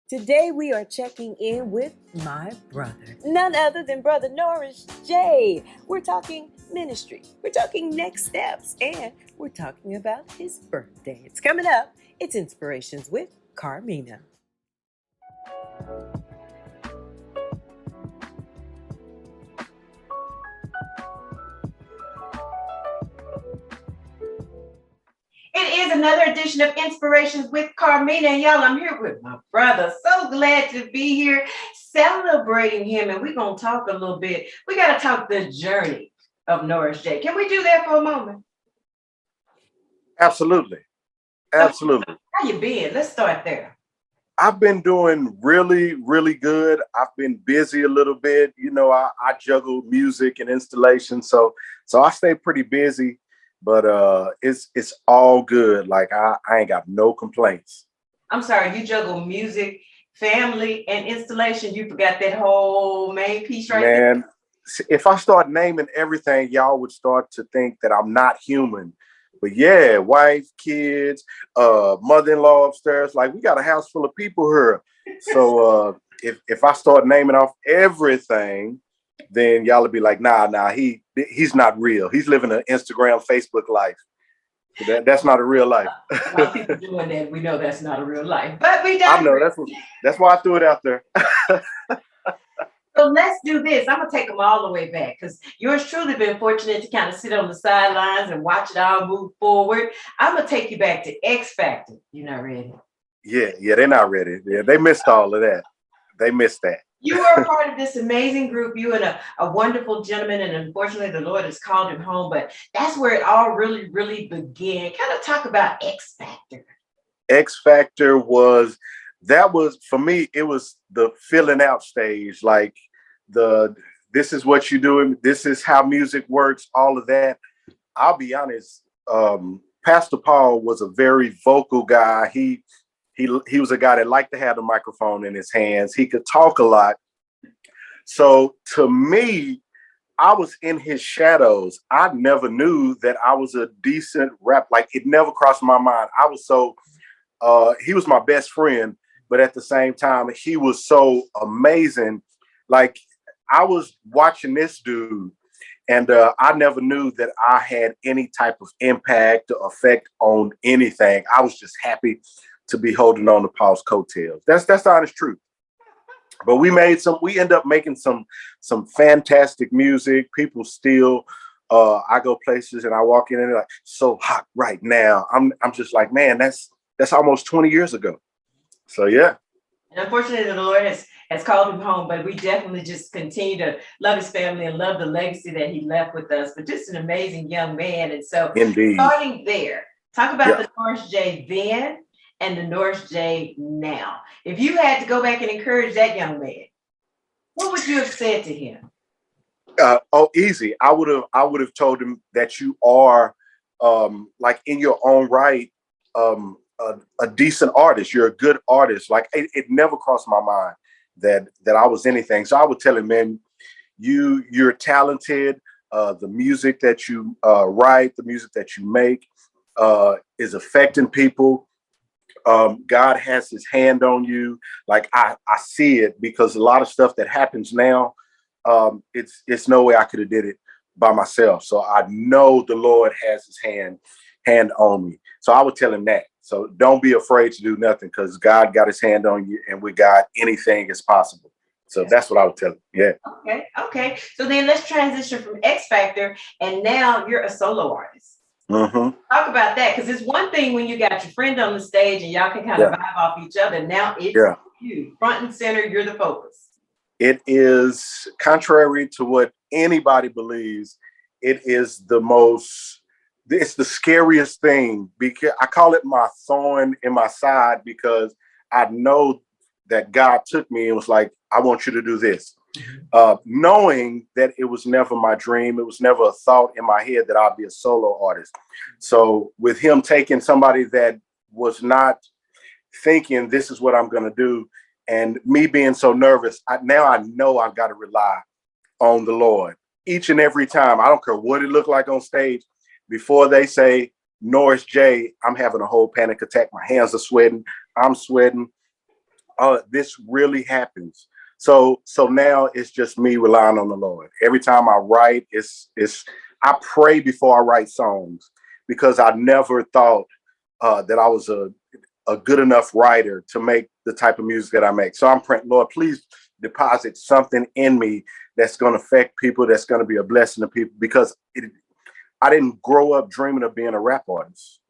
Today we are checking in with my brother, none other than brother Norris J. We're talking ministry, we're talking next steps, and we're talking about his birthday. It's coming up. It's Inspirations with Carmina. It is another edition of Inspirations with Carmina. And y'all, I'm here with my brother. So glad to be here celebrating him. And we're going to talk a little bit. We got to talk the journey of Norris J. Can we do that for a moment? Absolutely. Absolutely. How you been? Let's start there. I've been doing really, really good. I've been busy a little bit. You know, I juggle music and installation. So I stay pretty busy, but it's all good. Like I ain't got no complaints. I'm sorry, you juggle music, family, and installation. You forgot that whole main piece right there. Man, if I start naming everything, y'all would start to think that I'm not human. But yeah, wife, kids, mother-in-law upstairs. Like we got a house full of people here. So if I start naming off everything, then y'all will be like, nah, he's not real. He's living an Instagram, Facebook life. That's not a real life. A lot of people doing that. We know that's not a real life, but we I know digress. that's why I threw it out there. So let's do this. I'm gonna take them all the way back because yours truly been fortunate to kind of sit on the sidelines and watch it all move forward. I'm gonna take you back to X Factor. You're not ready. Yeah, they're not ready. Yeah, they missed all of that. They missed that. You were a part of this amazing group. You and a wonderful gentleman, and unfortunately, the Lord has called him home. But that's where it all really, really began. Kind of talk about X Factor. X Factor was for me, it was the filling out stage. Like this is what you do, this is how music works, all of that. I'll be honest, Pastor Paul was a very vocal guy. He was a guy that liked to have the microphone in his hands. He could talk a lot. So to me, I was in his shadows. I never knew that I was a decent rap. Like it never crossed my mind. I was so he was my best friend, but at the same time, he was so amazing. Like I was watching this dude, and I never knew that I had any type of impact or effect on anything. I was just happy to be holding on to Paul's coattails. That's the honest truth. But we end up making some fantastic music. People still, I go places and I walk in and they're like, so hot right now. I'm just like, man, that's almost 20 years ago. So yeah. And unfortunately, the Lord has called him home, but we definitely just continue to love his family and love the legacy that he left with us. But just an amazing young man. And so Indeed. Starting there, talk about the Norris J then and the Norris J now. If you had to go back and encourage that young man, what would you have said to him? Easy. I would have told him that you are like in your own right, a decent artist. You're a good artist. Like it never crossed my mind that I was anything. So I would tell him, man, you're talented. The music that you write, the music that you make is affecting people. God has his hand on you. Like I see it because a lot of stuff that happens now, it's no way I could have did it by myself. So I know the Lord has his hand on me. So I would tell him that. So don't be afraid to do nothing because God got his hand on you, and with God, anything is possible. So that's what I would tell him. Yeah. Okay. So then let's transition from X Factor, and now you're a solo artist. Mm-hmm. Talk about that, because it's one thing when you got your friend on the stage and y'all can kind of vibe off each other. Now it's you, front and center. You're the focus. It is contrary to what anybody believes. It is it's the scariest thing because I call it my thorn in my side because I know that God took me and was like, I want you to do this. Knowing that it was never my dream. It was never a thought in my head that I'd be a solo artist. So with him taking somebody that was not thinking this is what I'm going to do, and me being so nervous, now I know I've got to rely on the Lord each and every time. I don't care what it looked like on stage. Before they say Norris J, I'm having a whole panic attack. My hands are sweating. I'm sweating. this really happens. So now it's just me relying on the Lord. Every time I write, it's I pray before I write songs, because I never thought that I was a good enough writer to make the type of music that I make. So I'm praying, Lord, please deposit something in me that's going to affect people, that's going to be a blessing to people, because I didn't grow up dreaming of being a rap artist.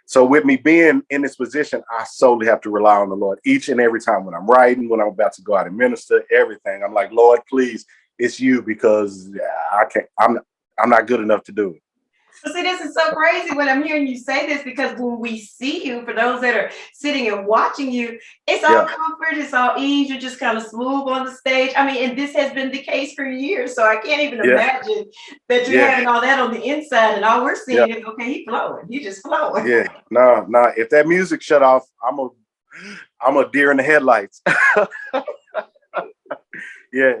So with me being in this position, I solely have to rely on the Lord each and every time when I'm writing, when I'm about to go out and minister, everything. I'm like, Lord, please, it's you, because I can't. I'm not good enough to do it. So see, this is so crazy when I'm hearing you say this, because when we see you, for those that are sitting and watching you, it's all comfort, it's all ease. You're just kind of smooth on the stage. I mean, and this has been the case for years. So I can't even imagine that you're having all that on the inside, and all we're seeing is, okay, he's flowing. He's just flowing. Yeah, no. If that music shut off, I'm a deer in the headlights. Yeah.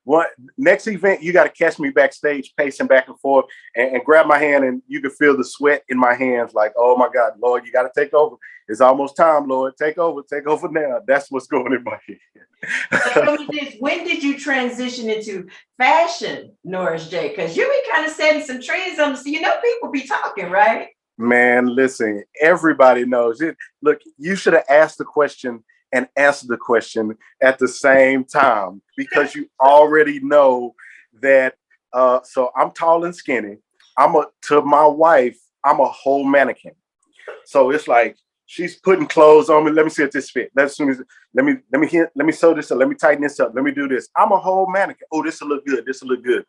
What next event? You got to catch me backstage, pacing back and forth, and grab my hand, and you can feel the sweat in my hands. Like, oh my God, Lord, you got to take over. It's almost time, Lord. Take over now. That's what's going in my head. So tell me this: when did you transition into fashion, Norris J? Because you be kind of setting some trends on. So people be talking, right? Man, listen, everybody knows it. Look, you should have asked the question and answer the question at the same time, because you already know that. So I'm tall and skinny. To my wife, I'm a whole mannequin. So it's like she's putting clothes on me. Let me see if this fit. Let me sew this up. Let me tighten this up. Let me do this. I'm a whole mannequin. Oh, this will look good. This will look good.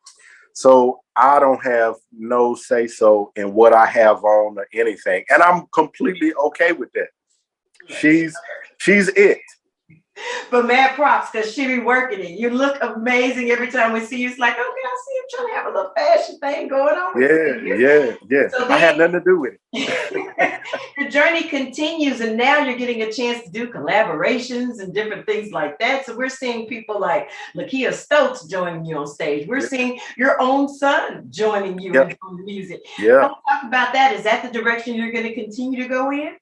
So I don't have no say so in what I have on or anything, and I'm completely okay with that. She's it. But mad props, because she be working it. You look amazing every time we see you. It's like, okay, I see him trying to have a little fashion thing going on. Yeah. So I had nothing to do with it. Your journey continues, and now you're getting a chance to do collaborations and different things like that. So we're seeing people like Lakia Stokes joining you on stage. We're seeing your own son joining you in music. Yeah. Let's talk about that. Is that the direction you're going to continue to go in?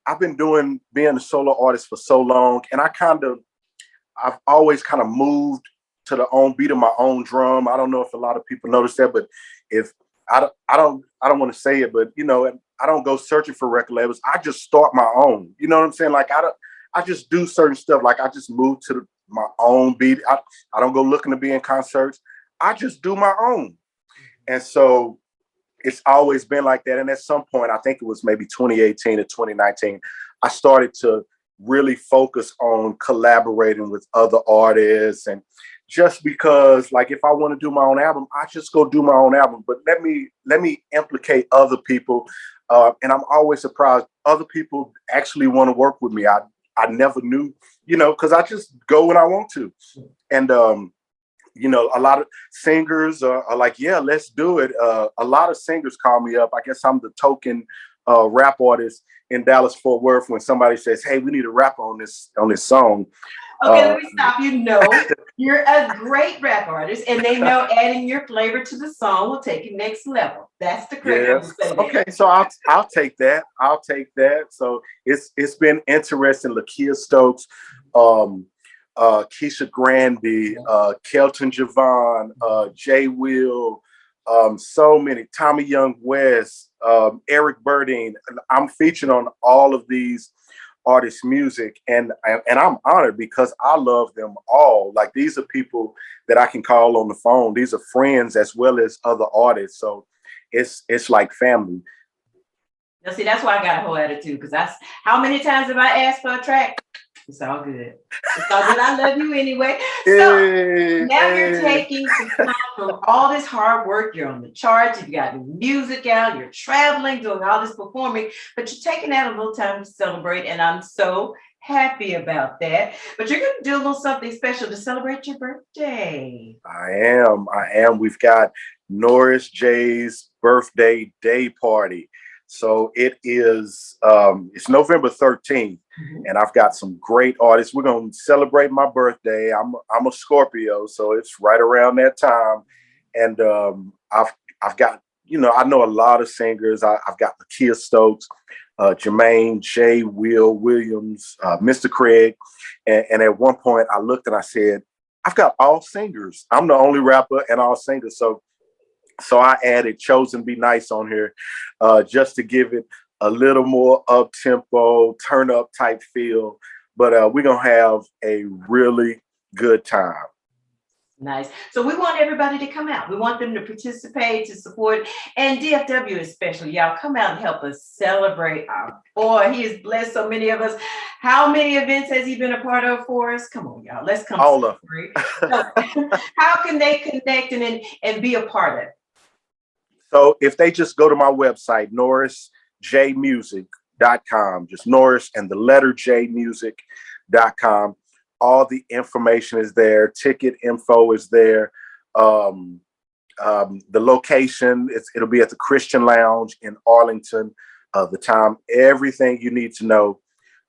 I've been being a solo artist for so long, and I've always kind of moved to the own beat of my own drum. I don't know if a lot of people notice that, but if I don't want to say it, but I don't go searching for record labels. I just start my own. You know what I'm saying? Like I just do certain stuff. Like I just move to my own beat. I don't go looking to be in concerts. I just do my own, and so it's always been like that. And at some point, I think it was maybe 2018 or 2019, I started to really focus on collaborating with other artists. And just because, like, if I want to do my own album, I just go do my own album. But let me implicate other people. And I'm always surprised other people actually want to work with me. I never knew, because I just go when I want to. And a lot of singers are like, yeah, let's do it. A lot of singers call me up. I guess I'm the token rap artist in Dallas Fort Worth when somebody says, hey, we need a rapper on this song. Okay, let me stop you. You're a great rap artist, and they know adding your flavor to the song will take it next level. That's the correct way to say that. Okay, so I'll take that. So it's been interesting. Lakia Stokes, Keisha Grandy, Kelton Javon, Jay Will, so many, Tommy Young West, Eric Burdine. I'm featured on all of these artists' music, and I'm honored because I love them all. Like, these are people that I can call on the phone. These are friends as well as other artists. So it's like family. Now, see, that's why I got a whole attitude, because that's how many times have I asked for a track? It's all good. It's all good. I love you anyway. So now you're taking some time from all this hard work. You're on the charts. You've got music out. You're traveling, doing all this performing, but you're taking out a little time to celebrate. And I'm so happy about that. But you're going to do a little something special to celebrate your birthday. I am. We've got Norris J's birthday day party. So it is, it's November 13th, and I've got some great artists. We're going to celebrate my birthday. I'm a Scorpio, so it's right around that time. And I've got, I know a lot of singers. I've got Lakia Stokes. Jermaine, J, Will, Williams, Mr. Craig. And at one point I looked and I said, I've got all singers. I'm the only rapper and all singers. So I added Chosen Be Nice on here just to give it a little more up-tempo, turn-up type feel. But we're going to have a really good time. Nice. So we want everybody to come out. We want them to participate, to support, and DFW especially. Y'all come out and help us celebrate our boy. He has blessed so many of us. How many events has he been a part of for us? Come on, y'all. Let's come all celebrate. How can they connect and be a part of it? So if they just go to my website, norrisjmusic.com, just Norris and the letter jmusic.com. All the information is there. Ticket info is there. The location, it'll be at the Christian Lounge in Arlington. The time, everything you need to know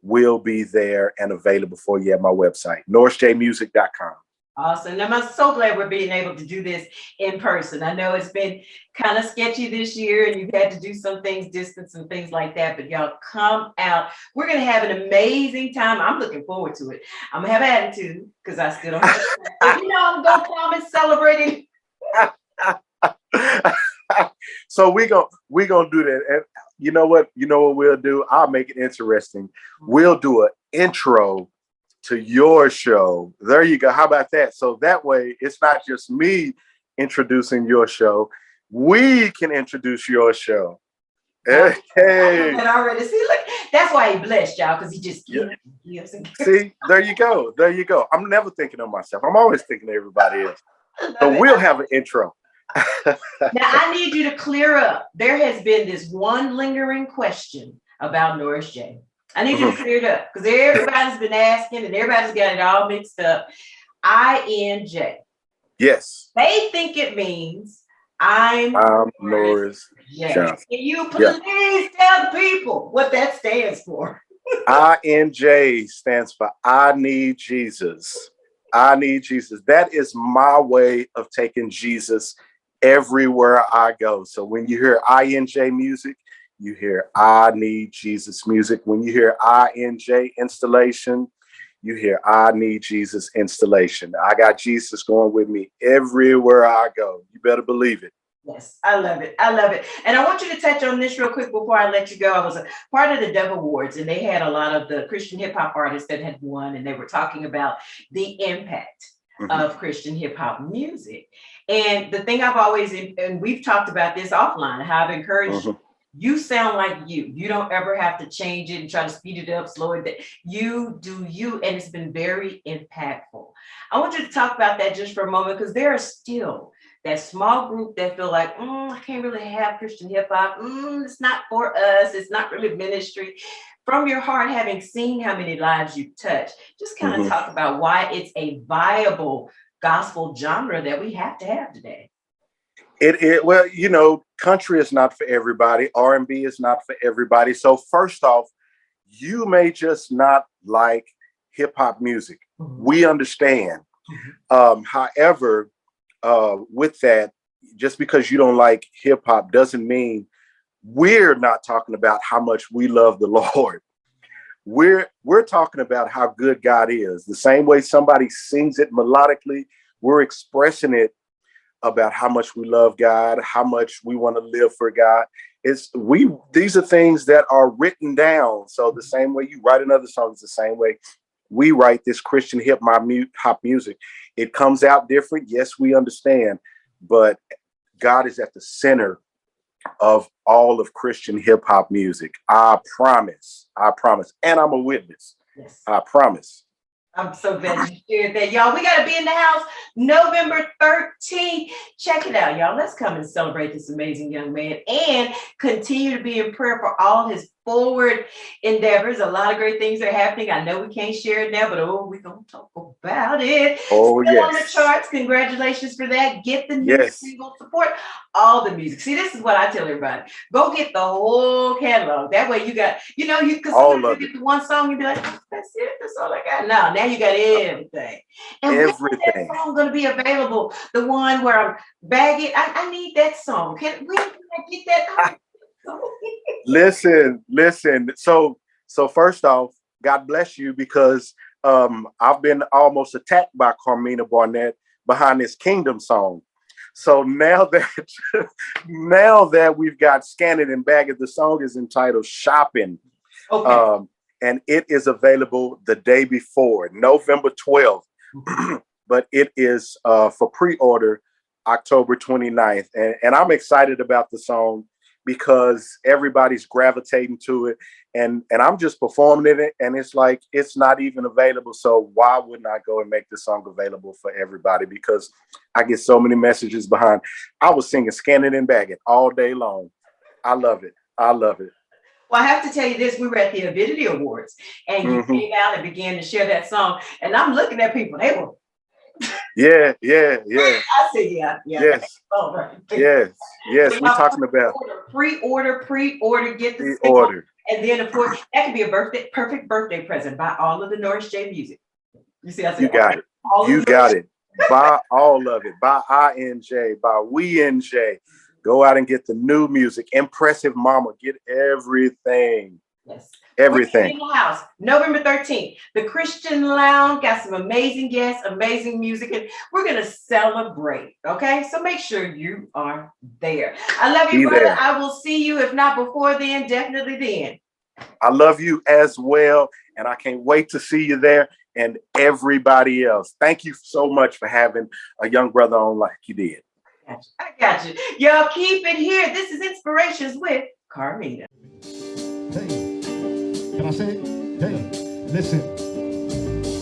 will be there and available for you at my website, norrisjmusic.com. Awesome. And I'm so glad we're being able to do this in person. I know it's been kind of sketchy this year and you've had to do some things distance and things like that, but y'all come out. We're going to have an amazing time. I'm looking forward to it. I'm going to have attitude because I still don't have I'm going to come and celebrating. So we're gonna do that. And you know what we'll do? I'll make it interesting. We'll do an intro to your show. There you go. How about that? So that way it's not just me introducing your show. We can introduce your show. Hey. Already. See, look, that's why he blessed y'all, because he just gives. See, there you go. There you go. I'm never thinking of myself. I'm always thinking of everybody else. So we'll have an intro. Now I need you to clear up. There has been this one lingering question about Norris J. I need you to clear it up because everybody's been asking and everybody's got it all mixed up. INJ. Yes. They think it means I'm Norris J. Can you please tell the people what that stands for? INJ stands for I Need Jesus. I need Jesus. That is my way of taking Jesus everywhere I go. So when you hear INJ music, you hear I Need Jesus music. When you hear INJ installation, you hear I Need Jesus installation. I got Jesus going with me everywhere I go. You better believe it. Yes, I love it. I love it. And I want you to touch on this real quick before I let you go. I was a part of the Dove Awards, and they had a lot of the Christian hip hop artists that had won, and they were talking about the impact of Christian hip hop music. And the thing I've always, and we've talked about this offline, how I've encouraged you sound like you. You don't ever have to change it and try to speed it up, slow it down. You do you, and it's been very impactful. I want you to talk about that just for a moment, because there are still that small group that feel like, I can't really have Christian hip hop. It's not for us. It's not really ministry. From your heart, having seen how many lives you've touched, just kind of talk about why it's a viable gospel genre that we have to have today. Well, country is not for everybody. R&B is not for everybody. So first off, you may just not like hip hop music. We understand. However, with that, just because you don't like hip hop doesn't mean we're not talking about how much we love the Lord. We're talking about how good God is. The same way somebody sings it melodically, we're expressing it about how much we love God, how much we want to live for God. These are things that are written down. So the same way you write another song is the same way we write this Christian hip hop music. It comes out different. Yes, we understand, but God is at the center of all of Christian hip hop music. I promise. And I'm a witness. Yes. I promise. I'm so glad you shared that, y'all. We got to be in the house November 13th. Check it out, y'all. Let's come and celebrate this amazing young man and continue to be in prayer for all his forward endeavors. A lot of great things are happening. I know we can't share it now, but we're going to talk about it. Oh, Still yes. on the charts. Congratulations for that. Get the new single, support all the music. See, this is what I tell everybody. Go get the whole catalog. That way you got, you can sometimes you get the one song, you be like, that's it. That's all I got. Now you got everything. And when is that song going to be available? The one where I'm bagging. I need that song. When can I get that? Listen. So first off, God bless you because I've been almost attacked by Carmina Barnett behind this Kingdom song. So now that now that we've got Scan It and Bag It, the song is entitled Shopping. Okay. And it is available the day before, November 12th. But it is for pre-order October 29th. And I'm excited about the song because everybody's gravitating to it. And I'm just performing it. And it's like, it's not even available. So why wouldn't I go and make this song available for everybody? Because I get so many messages behind. I was singing Scan It and Bag It all day long. I love it. I love it. Well, I have to tell you this, we were at the Avidity Awards and you came out and began to share that song. And I'm looking at people, they were. Yeah. I said, yeah. Yes. All right. Yes. We're talking about pre-order, get the pre-order. And then, of course, that could be a perfect birthday present. Buy all of the Norris J music. You see, I said, you got it. You got it. Buy all of it. Buy INJ. Buy We NJ. Go out and get the new music. Impressive Mama. Get everything. Yes. Everything. In the house, November 13th. The Christian Lounge got some amazing guests, amazing music, and we're going to celebrate. Okay? So make sure you are there. I love you, brother. There. I will see you. If not before then, definitely then. I love you as well. And I can't wait to see you there and everybody else. Thank you so much for having a young brother on like you did. I got you. Y'all keep it here. This is Inspirations with Carmina. Hey, can I say it? Hey, listen.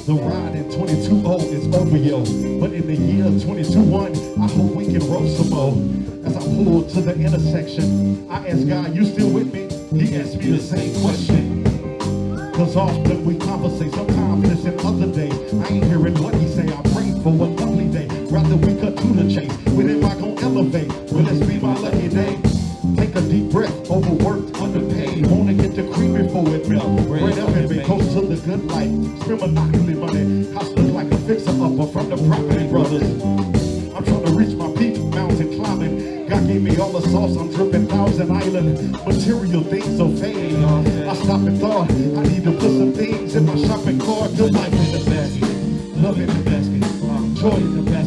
The ride in 22-0 is over, yo. But in the year 22-1, I hope we can roll some more. As I pull to the intersection, I ask God, you still with me? He asked me the same question. Cause often we conversate, sometimes listen, other days I ain't hearing what he say. I pray for a lovely day. Rather we cut to the chase. When am I gonna elevate? Will this be my lucky day? Take a deep breath, overworked, underpaid. Wanna get the cream before it melts. Right up and be close to the good life. Spend monopoly money. House look like a fixer-upper from the property brothers. I'm trying to reach my peak, mountain climbing. God gave me all the sauce, I'm dripping Thousand Island. Material things so fade. I stop and thought, I need to put some things in my shopping cart. Good life in the basket, love in the basket, joy in the basket.